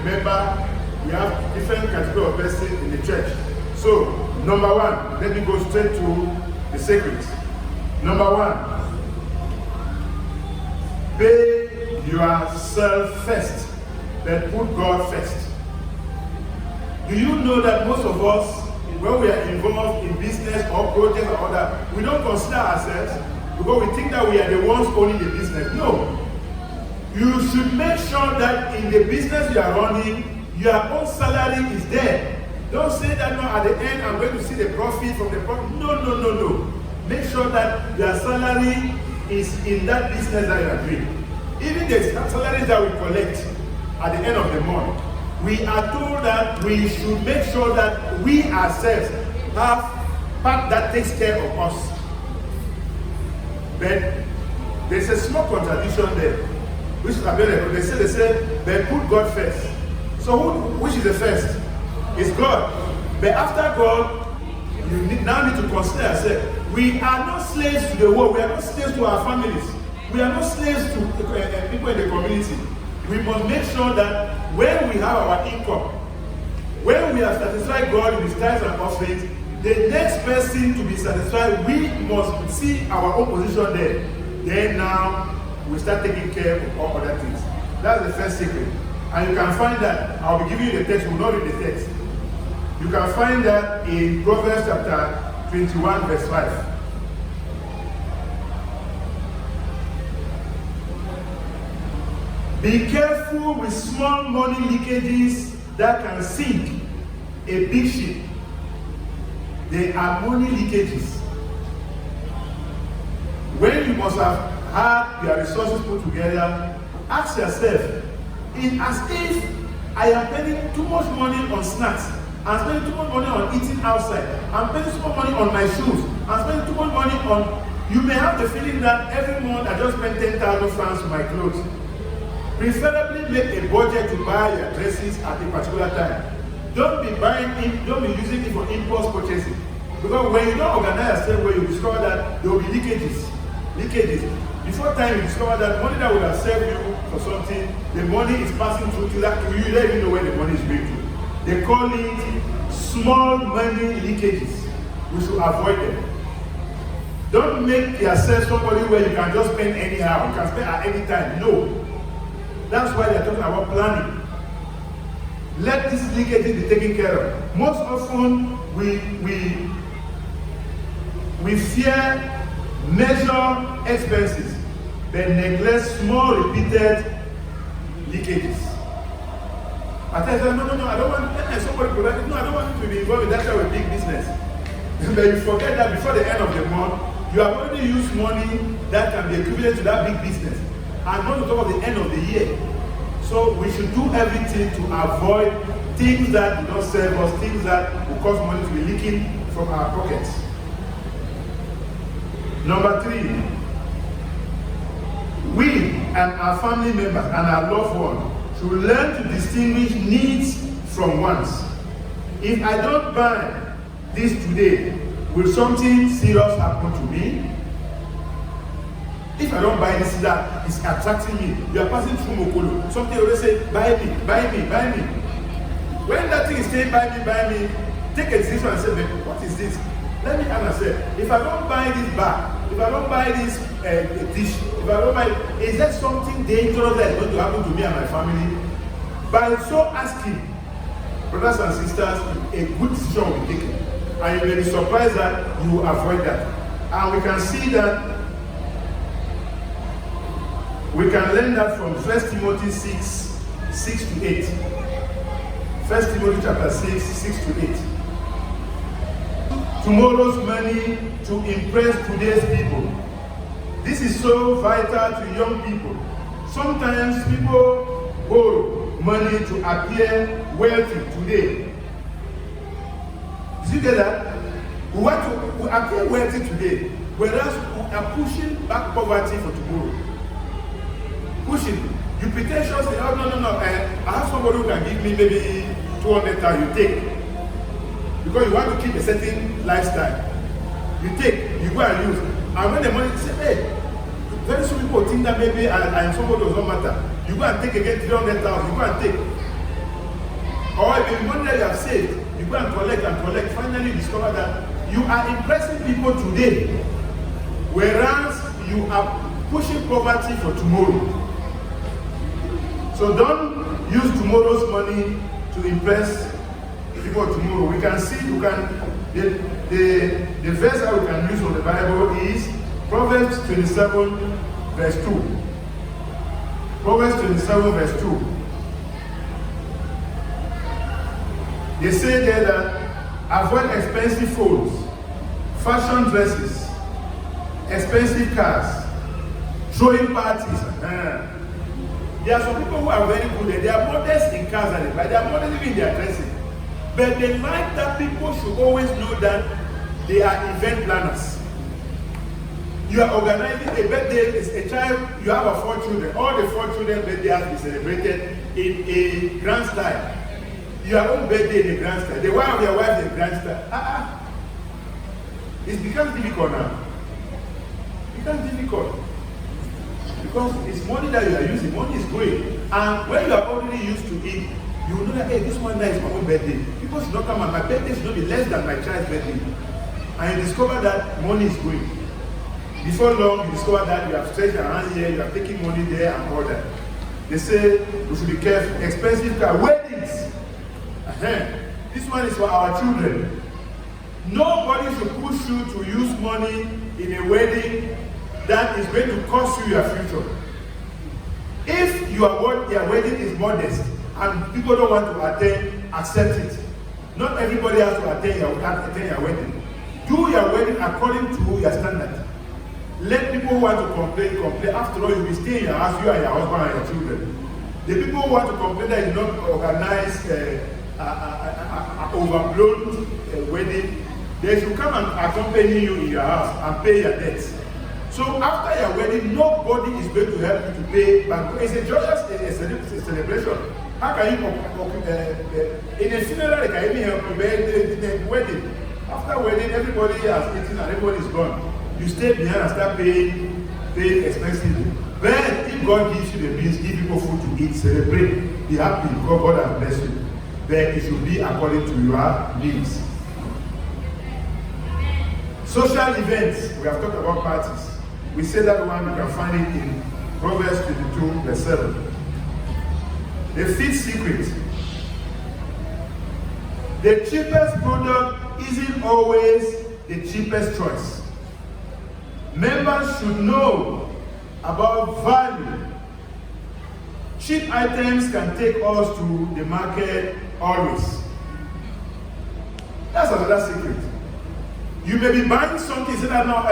member, we have different category of person in the church. So, number one, let me go straight to the secrets. Number one, pay yourself first, then put God first. Do you know that most of us, when we are involved in business or projects or other, we don't consider ourselves because we think that we are the ones owning the business? No. You should make sure that in the business you are running, your own salary is there. Don't say that no, at the end I'm going to see the profit from the profit. No. Make sure that your salary is in that business that you are doing. Even the salaries that we collect at the end of the month, we are told that we should make sure that we ourselves have part that takes care of us. But there's a small contradiction there, which is available. They say, but put God first. So which is the first? It's God. But after God, you now need to consider yourself. We are not slaves to the world. We are not slaves to our families. We are not slaves to people in the community. We must make sure that when we have our income, when we have satisfied God in His tithes and offerings, the next person to be satisfied, we must see our own position there. Then now, we start taking care of all other things. That's the first secret. And you can find that, I'll be giving you the text, we will not read the text. You can find that in Proverbs chapter 21, verse 5. Be careful with small money leakages that can sink a big ship. There are money leakages. When you must have had your resources put together, ask yourself, as if I am spending too much money on snacks, I'm spending too much money on eating outside, I'm spending too much money on my shoes, I'm spending too much money on... You may have the feeling that every month I just spend 10,000 francs for my clothes. Preferably make a budget to buy your dresses at a particular time. Don't be using it for impulse purchasing. Because when you don't organize yourself, when you discover that there will be leakages. Before time you discover that money that would have served you for something, the money is passing through to that, you don't even know where the money is going to. They call it small money leakages. We should avoid them. Don't make yourself somebody where you can just spend anyhow, you can spend at any time. No. That's why they're talking about planning. Let this leakage be taken care of. Most often, we fear major expenses, but neglect small repeated leakages. I tell them, no, I don't want somebody provided. No, I don't want you to be involved in that type of big business. But you forget that before the end of the month, you have already used money that can be equivalent to that big business. And not to talk about the end of the year. So we should do everything to avoid things that do not serve us, things that will cause money to be leaking from our pockets. Number 3, we and our family members and our loved ones should learn to distinguish needs from wants. If I don't buy this today, will something serious happen to me? If I don't buy this that is attracting me, you are passing through Mokolo. Something always say, buy me. When that thing is saying, buy me, take a decision and say, what is this? Let me ask myself, if I don't buy this bag, if I don't buy this dish, if I don't buy, is there something dangerous that is going to happen to me and my family? By so asking, brothers and sisters, a good decision will be taken. And you may be surprised that you will avoid that. And we can see that. We can learn that from 1 Timothy 6 to 8. 1 Timothy chapter 6 to 8. Tomorrow's money to impress today's people. This is so vital to young people. Sometimes people borrow money to appear wealthy today. Did you get that? We want to appear wealthy today, whereas we are pushing back poverty for tomorrow. Pushing. You pretentiously, oh no, I have somebody who can give me maybe 200,000, you take. Because you want to keep a certain lifestyle. You take, you go and use. And when the money, you say, hey, very soon people think that maybe I am somebody who does not matter. You go and take again 300,000, you go and take. Or if the money that you have saved, you go and collect, finally discover that you are impressing people today, whereas you are pushing poverty for tomorrow. So don't use tomorrow's money to impress people tomorrow. We can see, the verse that we can use from the Bible is Proverbs 27 verse 2. Proverbs 27 verse 2. They say there that avoid expensive phones, fashion dresses, expensive cars, throwing parties. There are some people who are very good. They are modest in cars and they are modest even in their dressing. But they like that people should always know that they are event planners. You are organizing a birthday, it's a child, you have 4 children. All the 4 children birthday has to be celebrated in a grand style. Your own birthday in a grand style. The one of your wife in a grand style. It becomes difficult now. It becomes difficult. Because it's money that you are using, money is going. And when you are already used to it, you will know that, hey, this one is my own birthday. People should not come and my birthday should not be less than my child's birthday. And you discover that money is going. Before long, you discover that you have stretched your hand here, you are taking money there and all that. They say we should be careful. Expensive car, weddings. This one is for our children. Nobody should push you to use money in a wedding that is going to cost you your future. If your wedding is modest and people don't want to attend, accept it. Not everybody has to attend your wedding. Do your wedding according to your standard. Let people who want to complain. After all, you will stay in your house, you and your husband and your children. The people who want to complain that you don't organize overblown wedding, they should come and accompany you in your house and pay your debts. So after your wedding, nobody is going to help you to pay back. It's a joyous celebration. How can you in a funeral they can even help you in the wedding? After wedding, everybody has eaten and everybody is gone. You stay behind and start paying expensively. But if God gives you the means, give people food to eat, celebrate, be happy because God has blessed you. Then it should be according to your needs. Social events, we have talked about parties. We say that one, you can find it in Proverbs 22, verse 7. The fifth secret. The cheapest product isn't always the cheapest choice. Members should know about value. Cheap items can take us to the market always. That's another secret. You may be buying something, say that now,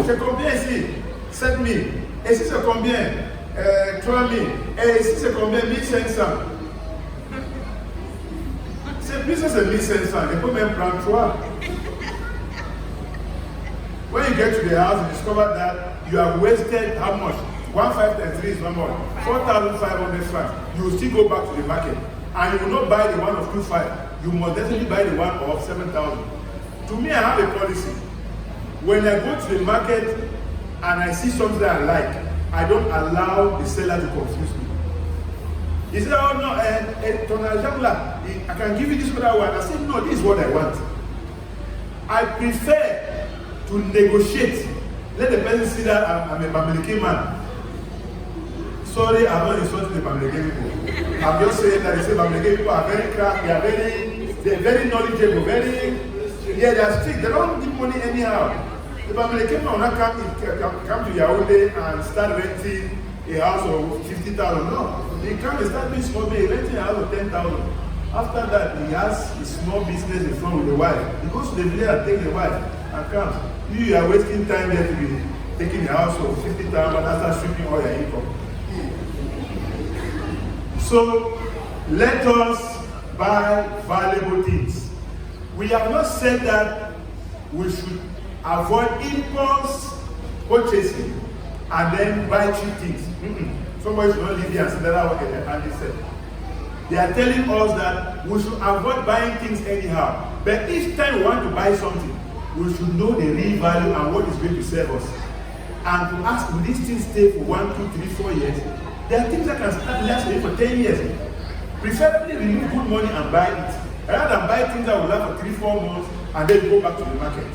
c'est combien ici? 7,000. Et si c'est combien? 3,000. Et si c'est combien? 1,500. C'est plus que c'est 1,500. Il faut même prendre 3. When you get to the house, you discover that you have wasted how much? 1,533 is one more. 4,500 francs. You will still go back to the market. And you will not buy the one of 2,500. You must definitely buy the one of 7,000. To me, I have a policy. When I go to the market and I see something that I like, I don't allow the seller to confuse me. He said, oh no, I can give you this what I want. I said, no, this is what I want. I prefer to negotiate. Let the person see that I'm a Bamileke man. Sorry, I'm not insulting the Bamileke people. I'm just saying that the Bamileke people are very crafty, they're very knowledgeable, they are strict. They don't give money anyhow. The Bamileke people will not come to Yaoundé and start renting a house of 50,000. No, they come and start doing small business, renting a house of 10,000. After that, he has a small business in front with the wife. He goes to the village and takes the wife and comes. You are wasting time there to be taking a house of 50,000 and start sweeping all your income. So, let us buy valuable things. We have not said that we should avoid impulse purchasing and then buy cheap things. Somebody should not leave here and say that what Andy said. They are telling us that we should avoid buying things anyhow. But each time we want to buy something, we should know the real value and what is going to serve us. And to ask, will these things stay for 1, 2, 3, 4 years? There are things that can start lasting for 10 years. preferably remove good money and buy it, rather than buy things that will last for 3-4 months and then go back to the market.